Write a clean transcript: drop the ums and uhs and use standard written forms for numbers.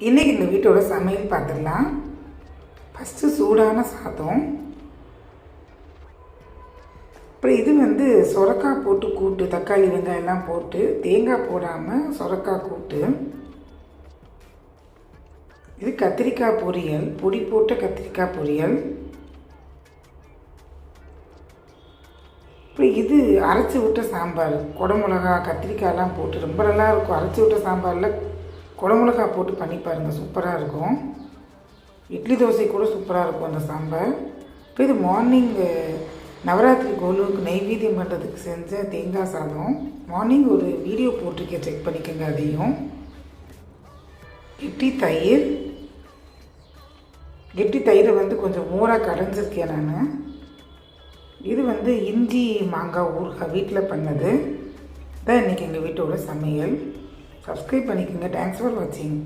இன்றைக்கி இந்த வீட்டோட சமையல் பார்த்துடலாம். ஃபஸ்ட்டு சூடான சாதம். அப்புறம் இது சொரக்காய் போட்டு கூட்டு, தக்காளி வெங்காயம்லாம் போட்டு தேங்காய் போடாமல் சொரக்காய் கூட்டு. இது கத்திரிக்காய் பொரியல், பொடி போட்ட கத்திரிக்காய் பொரியல். அப்புறம் இது அரைச்சி விட்ட சாம்பார், குடமிளகா கத்திரிக்காயெல்லாம் போட்டு ரொம்ப நல்லா இருக்கும். அரைச்சி விட்ட சாம்பாரில் குடமிளகா போட்டு பண்ணி பாருங்கள், சூப்பராக இருக்கும். இட்லி தோசை கூட சூப்பராக இருக்கும் அந்த சாம்பார். இப்போ இது மார்னிங் நவராத்திரி கோலுக்கு நெய்வேத்தியம் பண்ணுறதுக்கு செஞ்ச தேங்காய் சாதம். மார்னிங் ஒரு வீடியோ போட்டிருக்கேன், செக் பண்ணிக்கோங்க அதையும். கெட்டி தயிரை கொஞ்சம் மோராக கடைஞ்சிருக்கேன் நான். இது இஞ்சி மாங்காய் ஊறுகாய் வீட்டில் பண்ணது தான் இன்றைக்கி எங்கள் வீட்டோட சமையல். சப்ஸ்கிரைப் பண்ணிக்கோங்க. தேங்க்ஸ் ஃபார் வாட்சிங்.